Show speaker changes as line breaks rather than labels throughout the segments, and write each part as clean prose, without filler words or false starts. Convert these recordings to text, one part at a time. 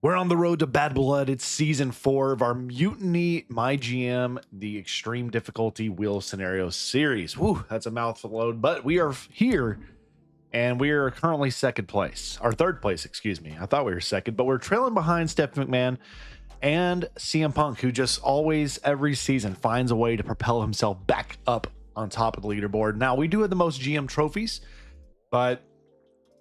We're on the road to Bad Blood. It's season 4 of our Mutiny MyGM, the extreme difficulty wheel scenario series. Woo, that's a mouthful load, but we are here and we are currently second place, or third place, excuse me. I thought we were second, but we're trailing behind Stephanie McMahon and CM Punk, who just always, every season, finds a way to propel himself back up on top of the leaderboard. Now, we do have the most GM trophies, but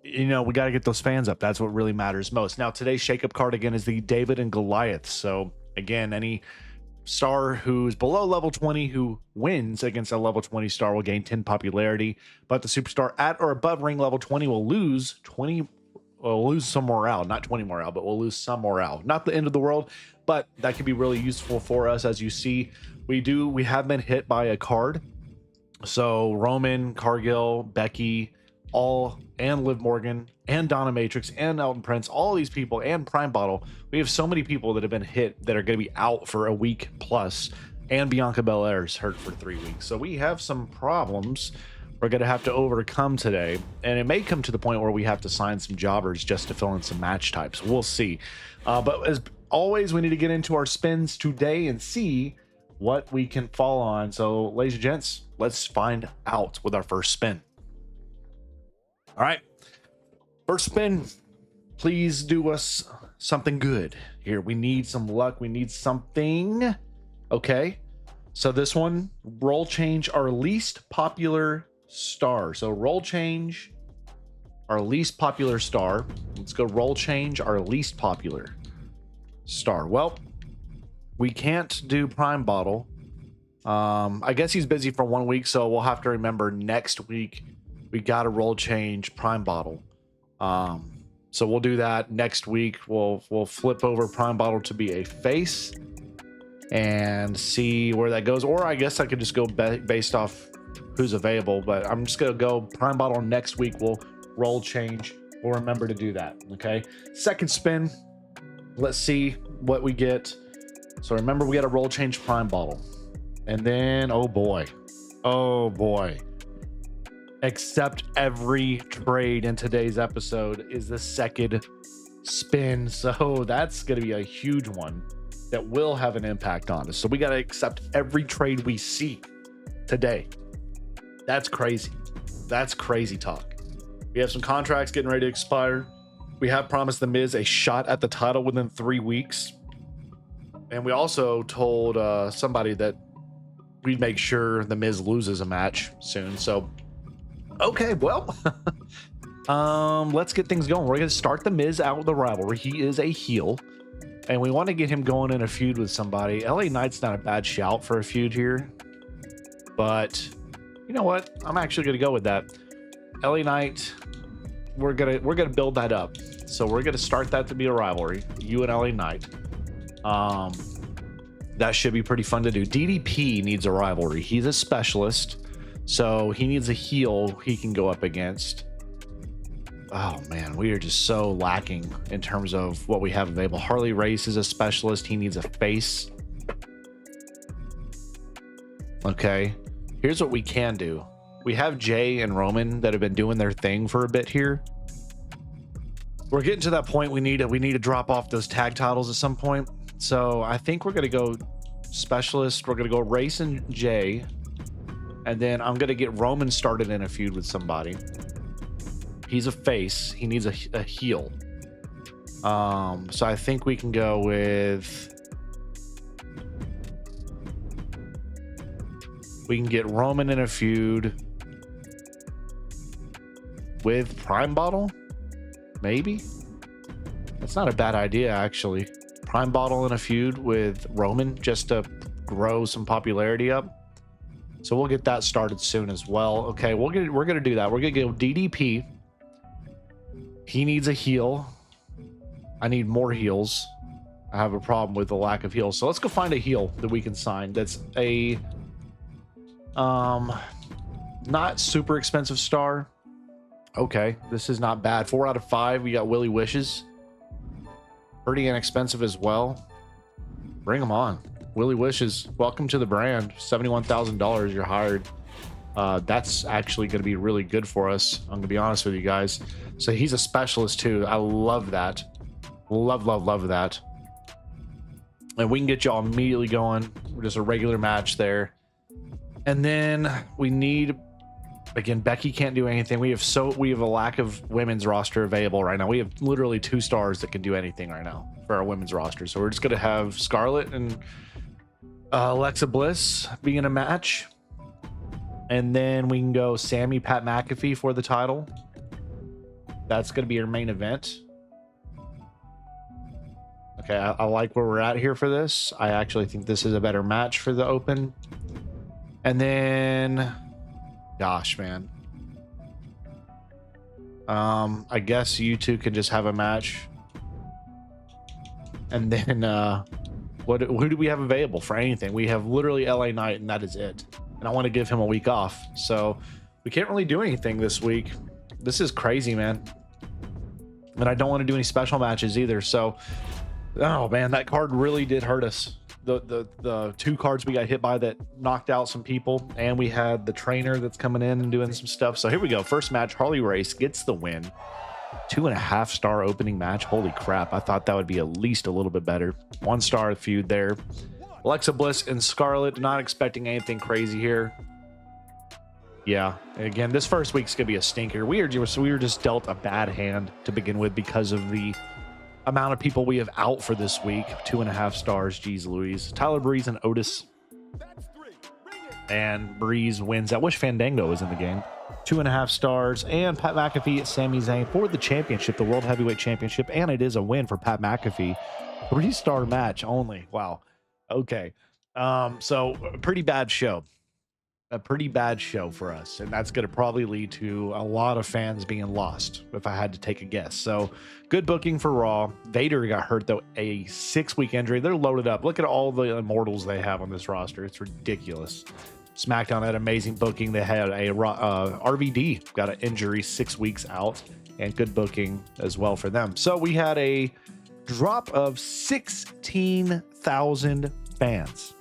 you know, we got to get those fans up. That's what really matters most. Now, today's shakeup card again is the David and Goliath. So again, any star who's below level 20 who wins against a level 20 star will gain 10 popularity, but the superstar at or above ring level 20 will lose 20, will lose some morale, not 20 morale, but we'll lose some morale. Not the end of the world, but that could be really useful for us. As you see, we have been hit by a card. So Roman, Cargill, Becky, all, and Liv Morgan, and Donna Matrix, and Elton Prince, all these people, and Prime Bottle. We have so many people that have been hit that are going to be out for a week plus, and Bianca Belair's hurt for 3 weeks. So we have some problems we're going to have to overcome today, and it may come to the point where we have to sign some jobbers just to fill in some match types. We'll see. But as always, we need to get into our spins today and see what we can fall on. So, ladies and gents, let's find out with our first spin. All right, first spin. Please do us something good here. We need some luck. We need something. Okay, so this one, roll change our least popular star. So roll change our least popular star. Let's go roll change our least popular star. Well, we can't do Prime Bottle. I guess he's busy for 1 week, so we'll have to remember next week we got to roll change Prime Bottle. So we'll do that next week. We'll flip over Prime Bottle to be a face and see where that goes. Or I guess I could just go based off who's available, but I'm just going to go Prime Bottle next week. We'll roll change. We'll remember to do that. Okay. Second spin. Let's see what we get. So remember, we got to roll change Prime Bottle. And then, oh boy. Accept every trade in today's episode is the second spin. So that's going to be a huge one that will have an impact on us. So we got to accept every trade we see today. That's crazy. That's crazy talk. We have some contracts getting ready to expire. We have promised The Miz a shot at the title within 3 weeks. And we also told somebody that we'd make sure The Miz loses a match soon. So okay, well, let's get things going. We're going to start The Miz out with the rivalry. He is a heel, and we want to get him going in a feud with somebody. LA Knight's not a bad shout for a feud here, but you know what? I'm actually going to go with that. LA Knight, we're gonna build that up. So we're going to start that to be a rivalry, you and LA Knight. That should be pretty fun to do. DDP needs a rivalry. He's a specialist. So he needs a heel he can go up against. Oh man, we are just so lacking in terms of what we have available. Harley Race is a specialist. He needs a face. Okay, here's what we can do. We have Jay and Roman that have been doing their thing for a bit here. We're getting to that point. We need to drop off those tag titles at some point. So I think we're gonna go specialist. We're gonna go Race and Jay. And then I'm going to get Roman started in a feud with somebody. He's a face. He needs a heel. So I think we can go with... We can get Roman in a feud with Prime Bottle? Maybe? That's not a bad idea, actually. Prime Bottle in a feud with Roman just to grow some popularity up. So we'll get that started soon as well. Okay, we're gonna do that. We're gonna go DDP. He needs a heel. I need more heels. I have a problem with the lack of heels. So let's go find a heel that we can sign. That's a not super expensive star. Okay, this is not bad. 4 out of 5. We got Willie Wishes. Pretty inexpensive as well. Bring him on. Willie Wishes, welcome to the brand. $71,000, you're hired. That's actually going to be really good for us. I'm going to be honest with you guys. So he's a specialist too. I love that. Love that. And we can get y'all immediately going. Just a regular match there. And then we need, again, Becky can't do anything. We have a lack of women's roster available right now. We have literally 2 stars that can do anything right now for our women's roster. So we're just gonna have Scarlett and Alexa Bliss be in a match. And then we can go Sammy Pat McAfee for the title. That's gonna be our main event. Okay, I like where we're at here for this. I actually think this is a better match for the Open. And then, gosh, man. I guess you two can just have a match. And then, who do we have available for anything? We have literally LA Knight, and that is it. And I want to give him a week off. So we can't really do anything this week. This is crazy, man. And I don't want to do any special matches either. So, oh man, that card really did hurt us. The 2 cards we got hit by that knocked out some people, and we had the trainer that's coming in and doing some stuff. So here we go. First match, Harley Race gets the win. 2.5 star opening match. Holy crap. I thought that would be at least a little bit better. 1 star feud there. Alexa Bliss and Scarlett, not expecting anything crazy here. Yeah, again, this first week's gonna be a stinker. We were just dealt a bad hand to begin with because of the amount of people we have out for this week. 2.5 stars. Jeez Louise. Tyler Breeze and Otis. And Breeze wins. I wish Fandango was in the game. 2.5 stars. And Pat McAfee at Sami Zayn for the championship, the World Heavyweight Championship. And it is a win for Pat McAfee. 3-star match only. Wow. Okay. So a pretty bad show. A pretty bad show for us, and that's going to probably lead to a lot of fans being lost if I had to take a guess. So good booking for Raw. Vader got hurt though, a 6-week injury. They're loaded up. Look at all the immortals they have on this roster. It's ridiculous. SmackDown had amazing booking. They had a RVD got an injury, 6 weeks out, and good booking as well for them. So we had a drop of 16,000 fans.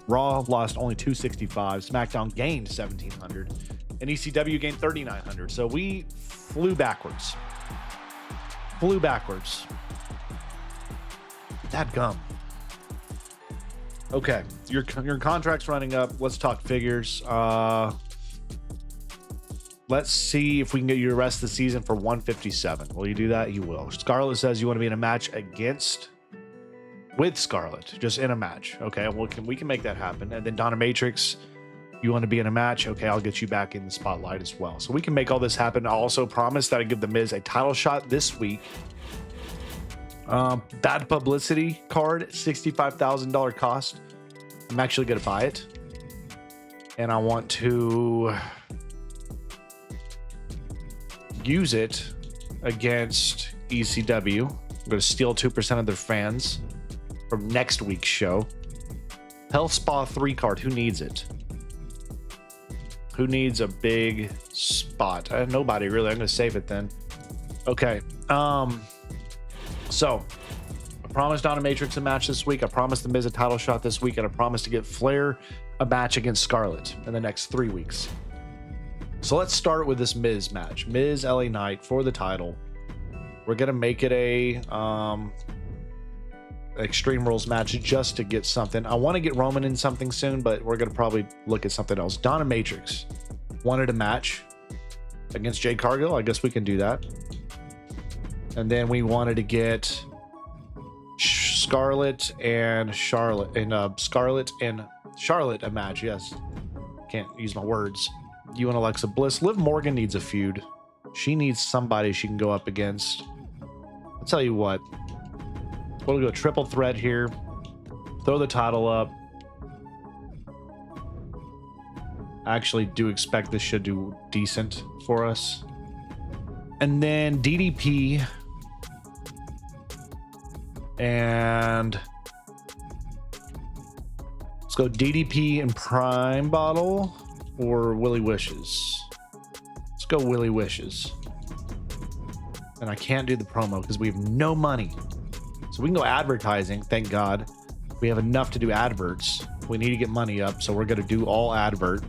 Raw lost only 265. SmackDown gained 1,700. And ECW gained 3,900. So we flew backwards. Dadgum. Okay, your contract's running up. Let's talk figures. Let's see if we can get you the rest of the season for 157. Will you do that? You will. Scarlett says you want to be in a match with Scarlett, just in a match. Okay, well, we can make that happen. And then Donna Matrix, you want to be in a match? Okay, I'll get you back in the spotlight as well. So we can make all this happen. I also promise that I give The Miz a title shot this week. Bad publicity card, $65,000 cost. I'm actually going to buy it. And I want to use it against ECW. I'm going to steal 2% of their fans from next week's show. Health Spa 3 card. Who needs it? Who needs a big spot? Nobody really. I'm going to save it then. Okay. So I promised Donna Matrix a match this week. I promised The Miz a title shot this week. And I promised to get Flair a match against Scarlett in the next 3 weeks. So let's start with this Miz match. Miz LA Knight for the title. We're going to make it a Extreme Rules match just to get something. I want to get Roman in something soon, but we're going to probably look at something else. Donna Matrix wanted a match against Jade Cargill. I guess we can do that. And then we wanted to get Scarlett and Charlotte a match. Yes. Can't use my words. You and Alexa Bliss. Liv Morgan needs a feud. She needs somebody she can go up against. I'll tell you what. We'll go triple threat here. Throw the title up. I actually do expect this should do decent for us. And then DDP. And let's go DDP and Prime Bottle or Willy Wishes. Let's go Willy Wishes. And I can't do the promo because we have no money. So we can go advertising, thank God. We have enough to do adverts. We need to get money up, so we're going to do all advert.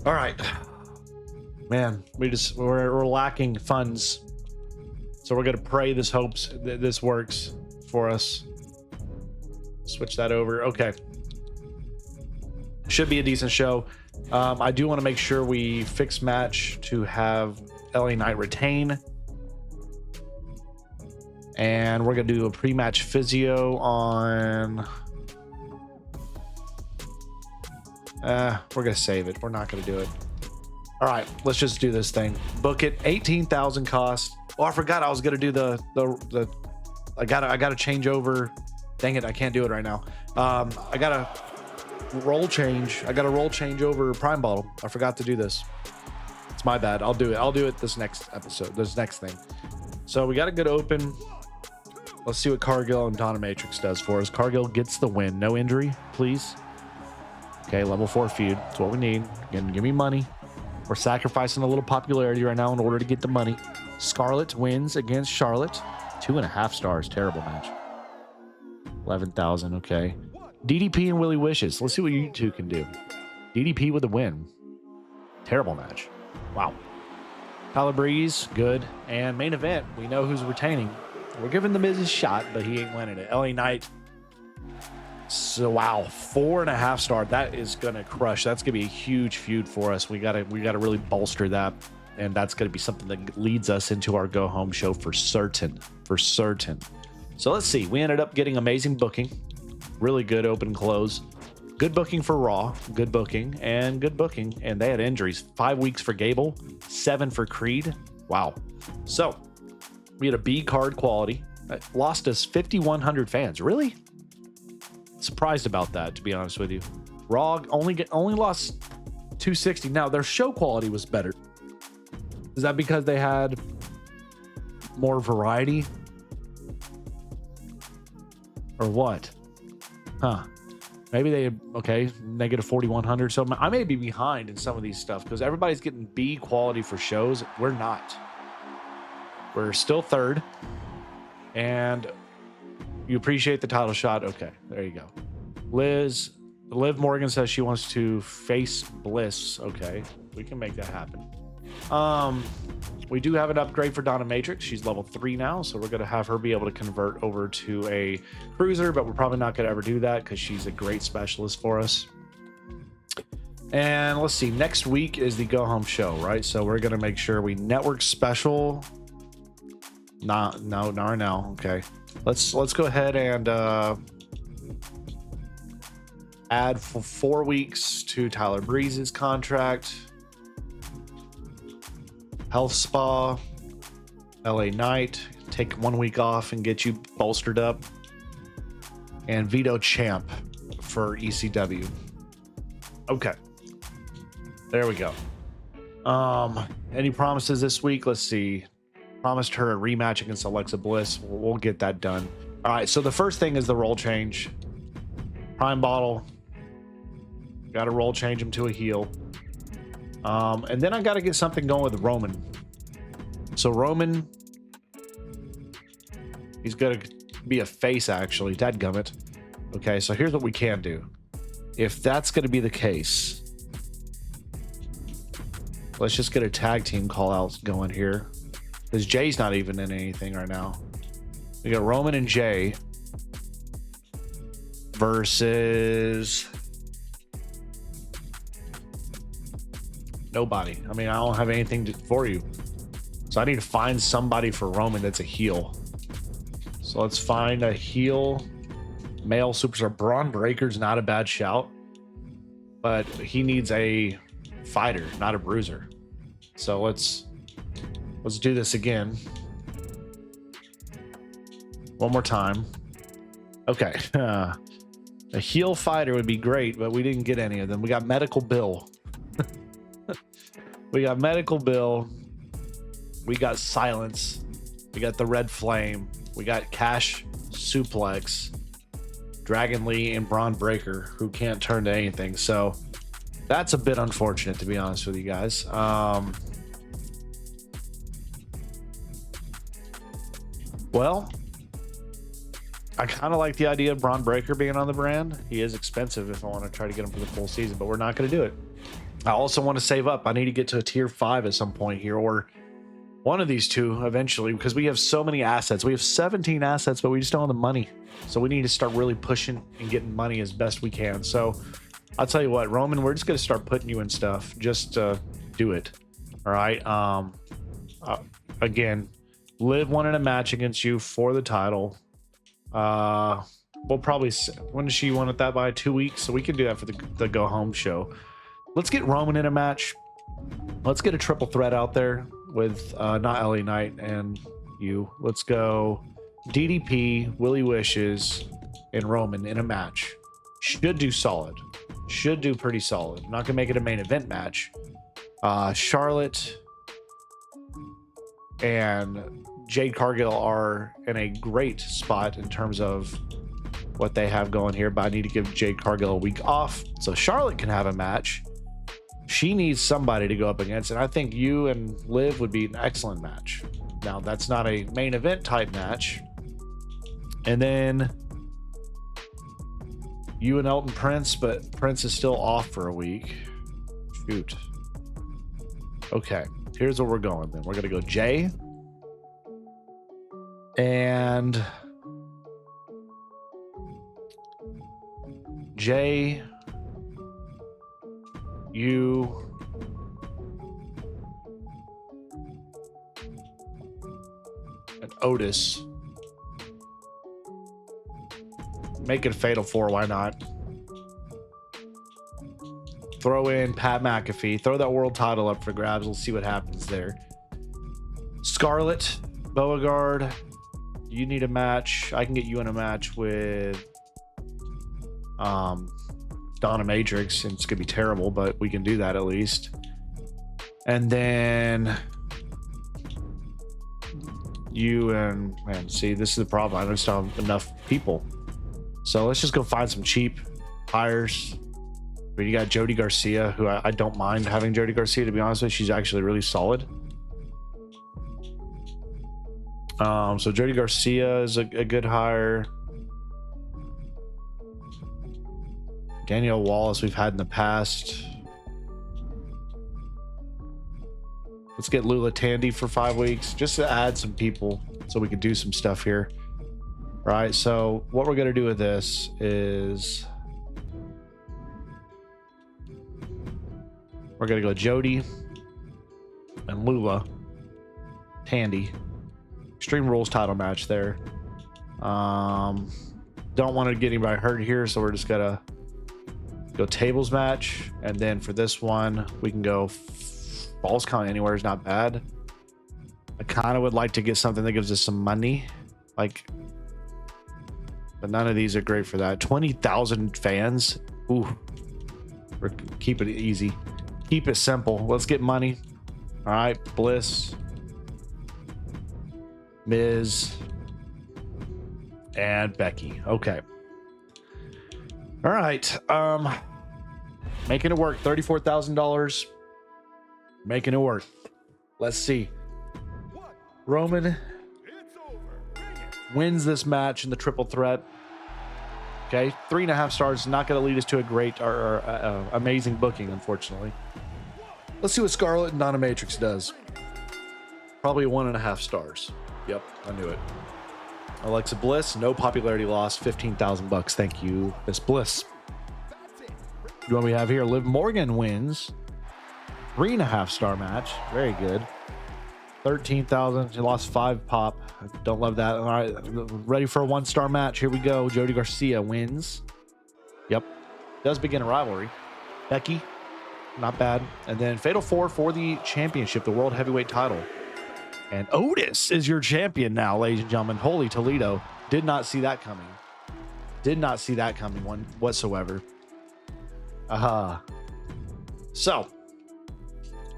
All right. Man, we're lacking funds. So we're gonna pray this this works for us. Switch that over. Okay. Should be a decent show. I do want to make sure we fix match to have LA Knight retain. And we're going to do a pre-match physio on... we're going to save it. We're not going to do it. All right, let's just do this thing. Book it. 18,000 cost. Oh, I forgot I was going to do the I gotta change over. Dang it, I can't do it right now. I gotta roll change. I gotta roll change over Prime Bottle. I forgot to do this. It's my bad. I'll do it. I'll do it this next episode, this next thing. So we got a good open. Let's see what Cargill and Dominatrix does for us. Cargill gets the win. No injury, please. Okay, level 4 feud. That's what we need. Again, give me money. We're sacrificing a little popularity right now in order to get the money. Scarlett wins against Charlotte. 2.5 stars. Terrible match. 11,000. Okay. DDP and Willie Wishes. Let's see what you two can do. DDP with a win. Terrible match. Wow. Tyler Breeze, good. And main event, we know who's retaining. We're giving the Miz a shot, but he ain't winning it. LA Knight. So wow, 4.5 star. That is gonna crush. That's gonna be a huge feud for us. We gotta really bolster that, and that's gonna be something that leads us into our go home show for certain. For certain. So let's see. We ended up getting amazing booking. Really good open close. Good booking for Raw. Good booking and good booking. And they had injuries. 5 weeks for Gable. 7 for Creed. Wow. So we had a B card quality. That lost us 5,100 fans. Really? Surprised about that, to be honest with you. Raw only lost 260. Now their show quality was better. Is that because they had more variety? Or what? Huh. Maybe they, okay, negative 4,100. So I may be behind in some of these stuff because everybody's getting B quality for shows. We're not. We're still third. And you appreciate the title shot. Okay, there you go. Liv Morgan says she wants to face Bliss. Okay, we can make that happen. We do have an upgrade for Donna Matrix. She's level 3 now, so we're going to have her be able to convert over to a cruiser, but we're probably not going to ever do that because she's a great specialist for us. And let's see, next week is the go home show, right? So we're going to make sure we network special. No. Okay, let's go ahead and add for 4 weeks to Tyler Breeze's contract. Health Spa, LA Knight, take 1 week off and get you bolstered up. And Veto Champ for ECW. Okay. There we go. Any promises this week? Let's see. Promised her a rematch against Alexa Bliss. We'll get that done. All right, so the first thing is the role change. Prime Bottle. Got to role change him to a heel. And then I got to get something going with Roman. So Roman, he's going to be a face, actually. Dadgummit. Okay, so here's what we can do. If that's going to be the case, let's just get a tag team call out going here. Because Jay's not even in anything right now. We got Roman and Jay versus nobody. I mean, I don't have anything for you. So I need to find somebody for Roman that's a heel. So let's find a heel male superstar. Braun Breaker's not a bad shout, but he needs a fighter, not a bruiser. So let's do this again. One more time. Okay. A heel fighter would be great, but we didn't get any of them. We got Medical Bill. We got Medical Bill. We got Silence. We got the Red Flame. We got Cash Suplex, Dragon Lee, and Braun Breaker, who can't turn to anything. So that's a bit unfortunate, to be honest with you guys. Well, I kind of like the idea of Braun Breaker being on the brand. He is expensive if I want to try to get him for the full season, but we're not going to do it. I also want to save up. I need to get to a tier 5 at some point here, or one of these two eventually, because we have so many assets. We have 17 assets, but we just don't have the money. So we need to start really pushing and getting money as best we can. So I'll tell you what, Roman, we're just going to start putting you in stuff. Just do it. All right. Again, Liv wanted a match against you for the title. We'll probably, when does she want it that by 2 weeks? So we can do that for the go home show. Let's get Roman in a match. Let's get a triple threat out there with not LA Knight and you. Let's go DDP, Willie Wishes, and Roman in a match. Should do solid. Should do pretty solid. I'm not gonna make it a main event match. Charlotte and Jade Cargill are in a great spot in terms of what they have going here, but I need to give Jade Cargill a week off so Charlotte can have a match. She needs somebody to go up against, and I think you and Liv would be an excellent match. Now, that's not a main event type match. And then you and Elton Prince, but Prince is still off for a week. Shoot. Okay, here's where we're going then. We're going to go Jay. And Jay, you, and Otis. Make it a fatal 4, why not? Throw in Pat McAfee. Throw that world title up for grabs. We'll see what happens there. Scarlett, Beauregard, you need a match. I can get you in a match with Donna Matrix, and it's gonna be terrible, but we can do that at least. And then you and, man, see, this is the problem. I just don't have enough people. So let's just go find some cheap hires. But you got Jody Garcia, who I don't mind having Jody Garcia, to be honest with you. She's actually really solid. So Jody Garcia is a good hire. Danielle Wallace we've had in the past. Let's get Lula Tandy for 5 weeks just to add some people so we can do some stuff here. Right, so what we're going to do with this is we're going to go Jody and Lula Tandy. Extreme Rules title match there. Don't want to get anybody hurt here, so we're just going to go tables match. And then for this one, we can go Falls Count Anywhere is not bad. I kind of would like to get something that gives us some money. Like, but none of these are great for that. 20,000 fans. Ooh. Keep it easy. Keep it simple. Let's get money. All right. Bliss. Miz. And Becky. Okay. All right. Making it work. $34,000. Making it work. Let's see. Roman wins this match in the triple threat. Okay, 3.5 stars. Not going to lead us to a great or amazing booking, unfortunately. Let's see what Scarlett and Donna Matrix does. Probably 1.5 stars. Yep, I knew it. Alexa Bliss, no popularity loss, $15,000. Thank you, Miss Bliss. What we have here, Liv Morgan wins. 3.5 star match. Very good. 13,000. She lost 5 pop. Don't love that. All right, ready for a 1-star match. Here we go. Jody Garcia wins. Yep. Does begin a rivalry. Becky, not bad. And then Fatal 4 for the championship, the World Heavyweight title. And Otis is your champion now, ladies and gentlemen. Holy Toledo. Did not see that coming. Did not see that coming whatsoever. So,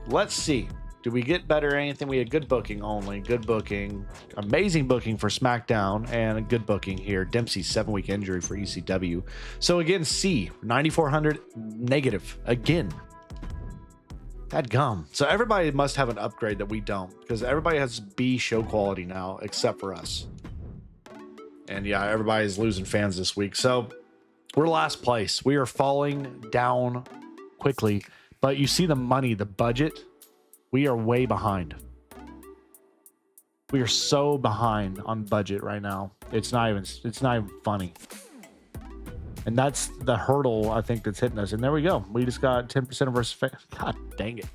let's see. Do we get better or anything? We had good booking only. Good booking. Amazing booking for SmackDown and a good booking here. Dempsey's 7-week injury for ECW. So again, C, 9,400 negative. Again. That gum. So everybody must have an upgrade that we don't, because everybody has B show quality now, except for us. And yeah, everybody's losing fans this week. So we're last place. We are falling down quickly. But you see the money, the budget, we are way behind. We are so behind on budget right now. It's not even funny. And that's the hurdle I think that's hitting us. And there we go. We just got 10% of our God dang it.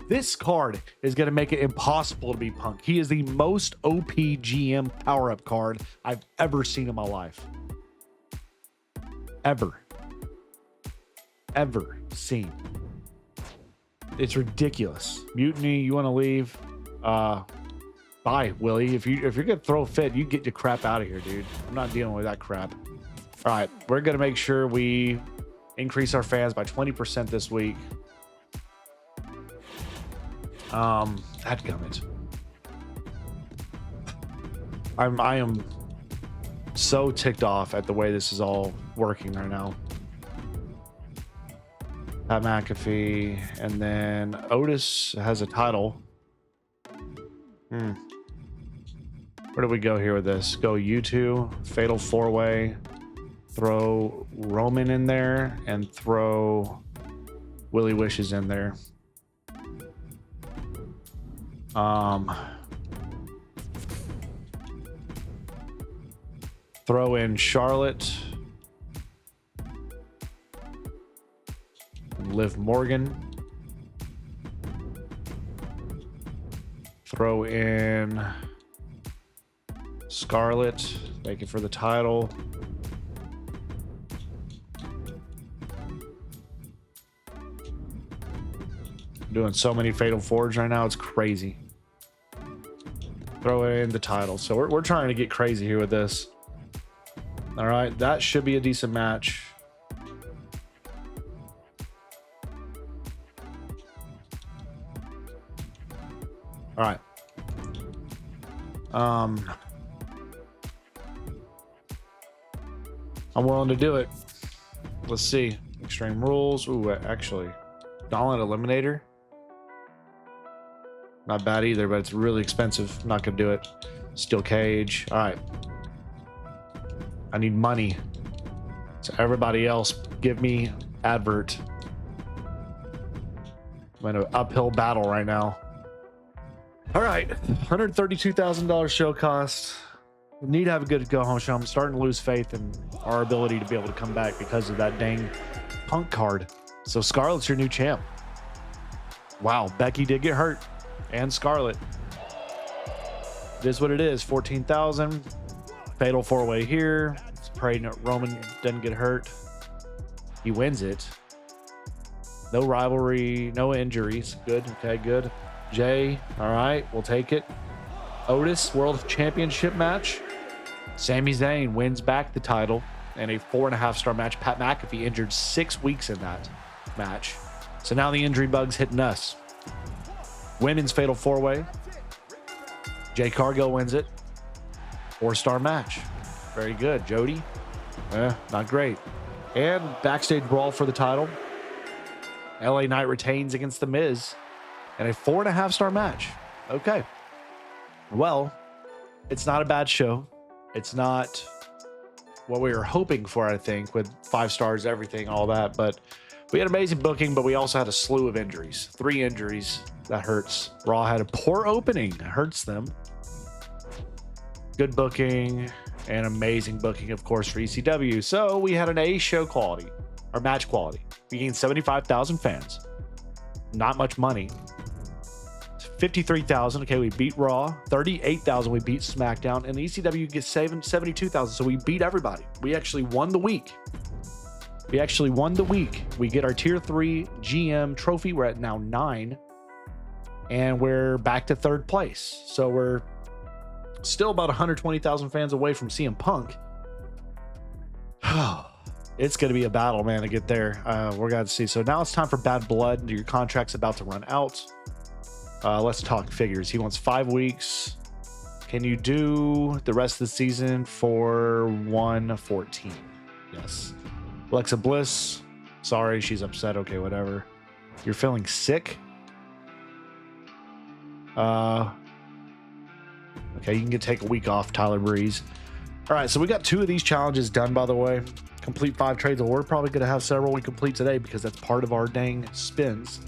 This card is going to make it impossible to beat Punk. He is the most OP GM power-up card I've ever seen in my life. Ever seen. It's ridiculous. Mutiny, you want to leave? Bye, Willie. If you're gonna throw a fit, you get your crap out of here, dude. I'm not dealing with that crap. All right, we're gonna make sure we increase our fans by 20% this week. Dadgummit. I am so ticked off at the way this is all working right now. Pat McAfee, and then Otis has a title. Where do we go here with this? Go U2, Fatal 4-Way, throw Roman in there, and throw Willie Wishes in there. Throw in Charlotte and Liv Morgan. Throw in Scarlett, make it for the title. I'm doing so many Fatal Forge right now, it's crazy. Throw in the title. So we're trying to get crazy here with this. All right, that should be a decent match. All right. I'm willing to do it. Let's see. Extreme Rules. Ooh, actually, Gauntlet Eliminator. Not bad either, but it's really expensive. I'm not gonna do it. Steel Cage. All right. I need money. So everybody else, give me advert. I'm in an uphill battle right now. All right, $132,000 show cost. We need to have a good go-home show. I'm starting to lose faith in our ability to be able to come back because of that dang Punk card. So Scarlett's your new champ. Wow, Becky did get hurt, and Scarlett. It is what it is. 14,000. Fatal 4-Way here. Let's pray Roman doesn't get hurt. He wins it. No rivalry, no injuries. Good. Okay, good. Jay, all right, we'll take it. Otis, World Championship match. Sami Zayn wins back the title in a 4.5-star match. Pat McAfee injured 6 weeks in that match. So now the injury bug's hitting us. Women's Fatal 4-Way. Jay Cargill wins it. 4-star match. Very good. Jody, not great. And backstage brawl for the title. LA Knight retains against The Miz. And a 4.5-star match. Okay. Well, it's not a bad show. It's not what we were hoping for, I think, with 5 stars, everything, all that. But we had amazing booking, but we also had a slew of injuries. 3 injuries. That hurts. Raw had a poor opening. It hurts them. Good booking and amazing booking, of course, for ECW. So we had an A show quality, or match quality. We gained 75,000 fans. Not much money. 53,000. Okay, we beat Raw. 38,000. We beat SmackDown, and the ECW gets 72,000. So we beat everybody. We actually won the week. We get our Tier 3 GM trophy. We're at now 9, and we're back to 3rd place. So we're still about 120,000 fans away from CM Punk. It's going to be a battle, man, to get there. We're going to see. So now it's time for Bad Blood. Your contract's about to run out. Let's talk figures. He wants 5 weeks. Can you do the rest of the season for 114? Yes. Alexa Bliss. Sorry, she's upset. Okay, whatever. You're feeling sick? Okay, you can take a week off, Tyler Breeze. All right, so we got 2 of these challenges done, by the way. complete 5 trades. Well, we're probably going to have several we complete today because that's part of our dang spins.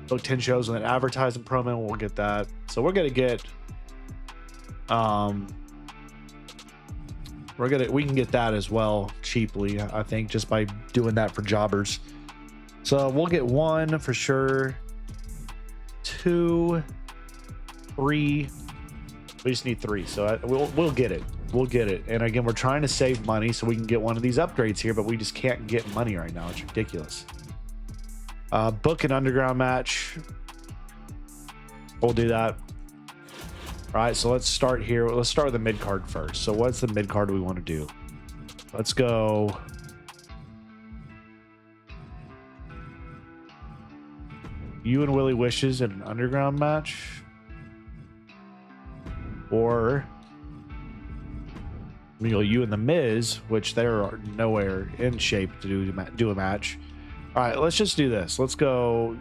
Book 10 shows with an advertising promo. We'll get that. So we're going to get, we can get that as well cheaply, I think, just by doing that for jobbers. So we'll get 1 for sure. 2, 3. We just need 3. So we'll get it. We'll get it. And again, we're trying to save money so we can get one of these upgrades here, but we just can't get money right now. It's ridiculous. Book an underground match. We'll do that. All right, so let's start here. Let's start with the mid card first. So what's the mid card we want to do? Let's go. You and Willie Wishes in an underground match, or you and the Miz, which they're nowhere in shape to do a match. All right, let's just do this. Let's go.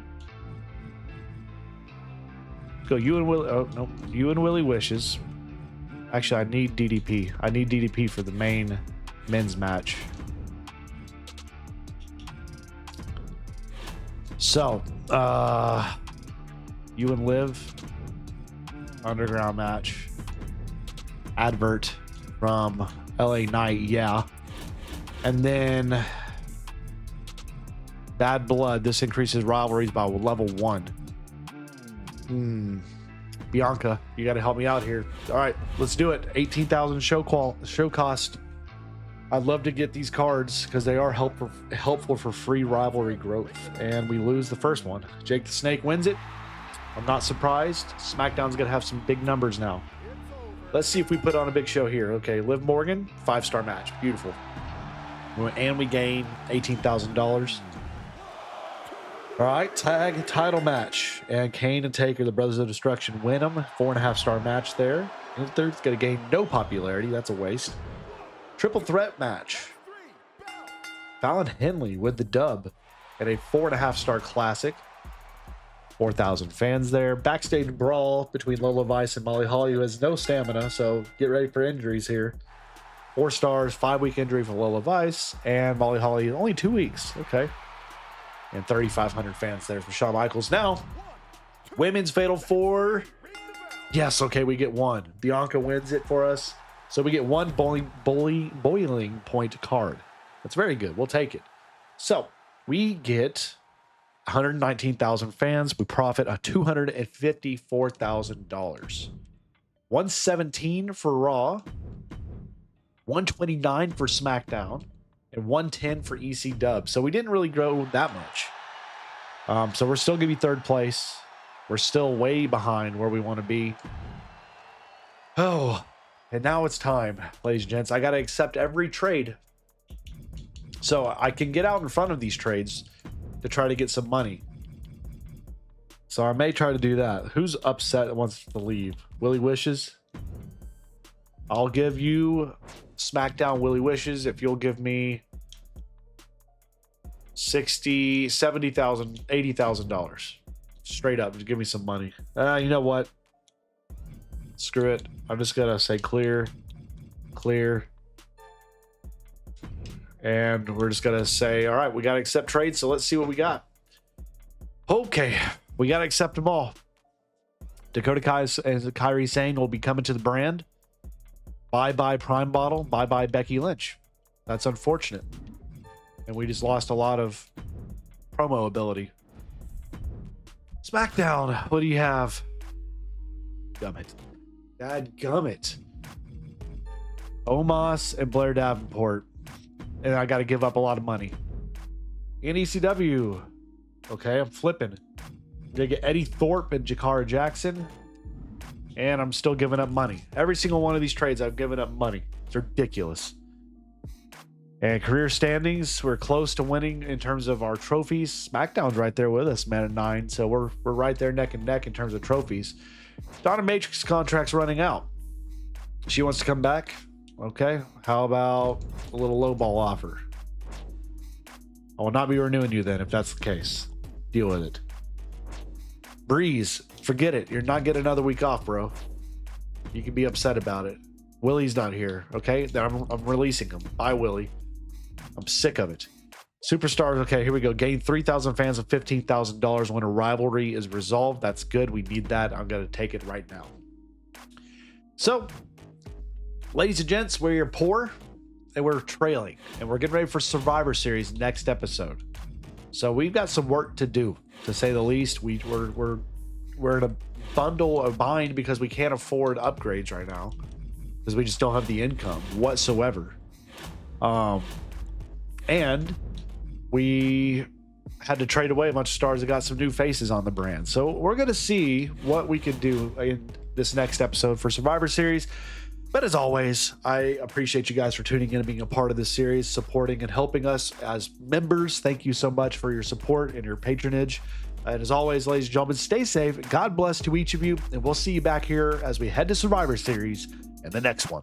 Let's go. You and Willie. Oh no, you and Willie Wishes. Actually, I need DDP. I need DDP for the main men's match. So, you and Liv underground match. Advert from LA Knight, yeah. And then Bad Blood. This increases rivalries by level 1. Bianca, you got to help me out here. All right, let's do it. 18,000 show cost. I'd love to get these cards because they are helpful for free rivalry growth. And we lose the first one. Jake the Snake wins it. I'm not surprised. SmackDown's gonna have some big numbers now. Let's see if we put on a big show here. Okay, Liv Morgan, 5-star match. Beautiful. And we gain $18,000. All right, tag title match. And Kane and Taker, the Brothers of Destruction, win them. 4.5-star match there. Gunther's gonna gain no popularity. That's a waste. Triple threat match. Fallon Henley with the dub and a 4.5-star classic. 4,000 fans there. Backstage brawl between Lola Vice and Molly Holly, who has no stamina, so get ready for injuries here. 4 stars, 5-week injury for Lola Vice, and Molly Holly only 2 weeks. Okay. And 3,500 fans there for Shawn Michaels. Now, women's Fatal 4. Yes, okay, we get 1. Bianca wins it for us. So we get 1 boiling point card. That's very good. We'll take it. So we get 119,000 fans. We profit $254,000. 117 for Raw, 129 for SmackDown, and 110 for EC Dub. So we didn't really grow that much. So we're still going to be 3rd place. We're still way behind where we want to be. Oh, and now it's time, ladies and gents. I got to accept every trade so I can get out in front of these trades to try to get some money. So I may try to do that. Who's upset and wants to leave? Willie Wishes. I'll give you SmackDown Willie Wishes if you'll give me $60,000, $70,000, $80,000. Straight up, just give me some money. You know what? Screw it. I'm just gonna say clear. And we're just gonna say, all right, we gotta accept trades, so let's see what we got. Okay, we gotta accept them all. Dakota Kai and Kairi Sane will be coming to the brand. Bye-bye Prime Bottle, bye-bye Becky Lynch. That's unfortunate. And we just lost a lot of promo ability. SmackDown, what do you have? Gummit. Dadgummit. Omos and Blair Davenport. And I got to give up a lot of money. In ECW. Okay, I'm flipping. Gonna get Eddie Thorpe and Jakara Jackson. And I'm still giving up money. Every single one of these trades, I've given up money. It's ridiculous. And career standings, we're close to winning in terms of our trophies. SmackDown's right there with us, man, at 9. So we're right there neck and neck in terms of trophies. Donna Matrix contract's running out. She wants to come back. Okay, how about a little lowball offer? I will not be renewing you then if that's the case. Deal with it. Breeze, forget it. You're not getting another week off, bro. You can be upset about it. Willie's not here, okay? Then I'm releasing him. Bye, Willie. I'm sick of it. Superstars. Okay, here we go. Gain 3,000 fans and $15,000 when a rivalry is resolved. That's good. We need that. I'm going to take it right now. So, ladies and gents, we're poor and we're trailing, and we're getting ready for Survivor Series next episode. So we've got some work to do, to say the least. We're in a bind because we can't afford upgrades right now because we just don't have the income whatsoever. And we had to trade away a bunch of stars that got some new faces on the brand. So we're going to see what we can do in this next episode for Survivor Series. But as always, I appreciate you guys for tuning in and being a part of this series, supporting and helping us as members. Thank you so much for your support and your patronage. And as always, ladies and gentlemen, stay safe. God bless to each of you. And we'll see you back here as we head to Survivor Series in the next one.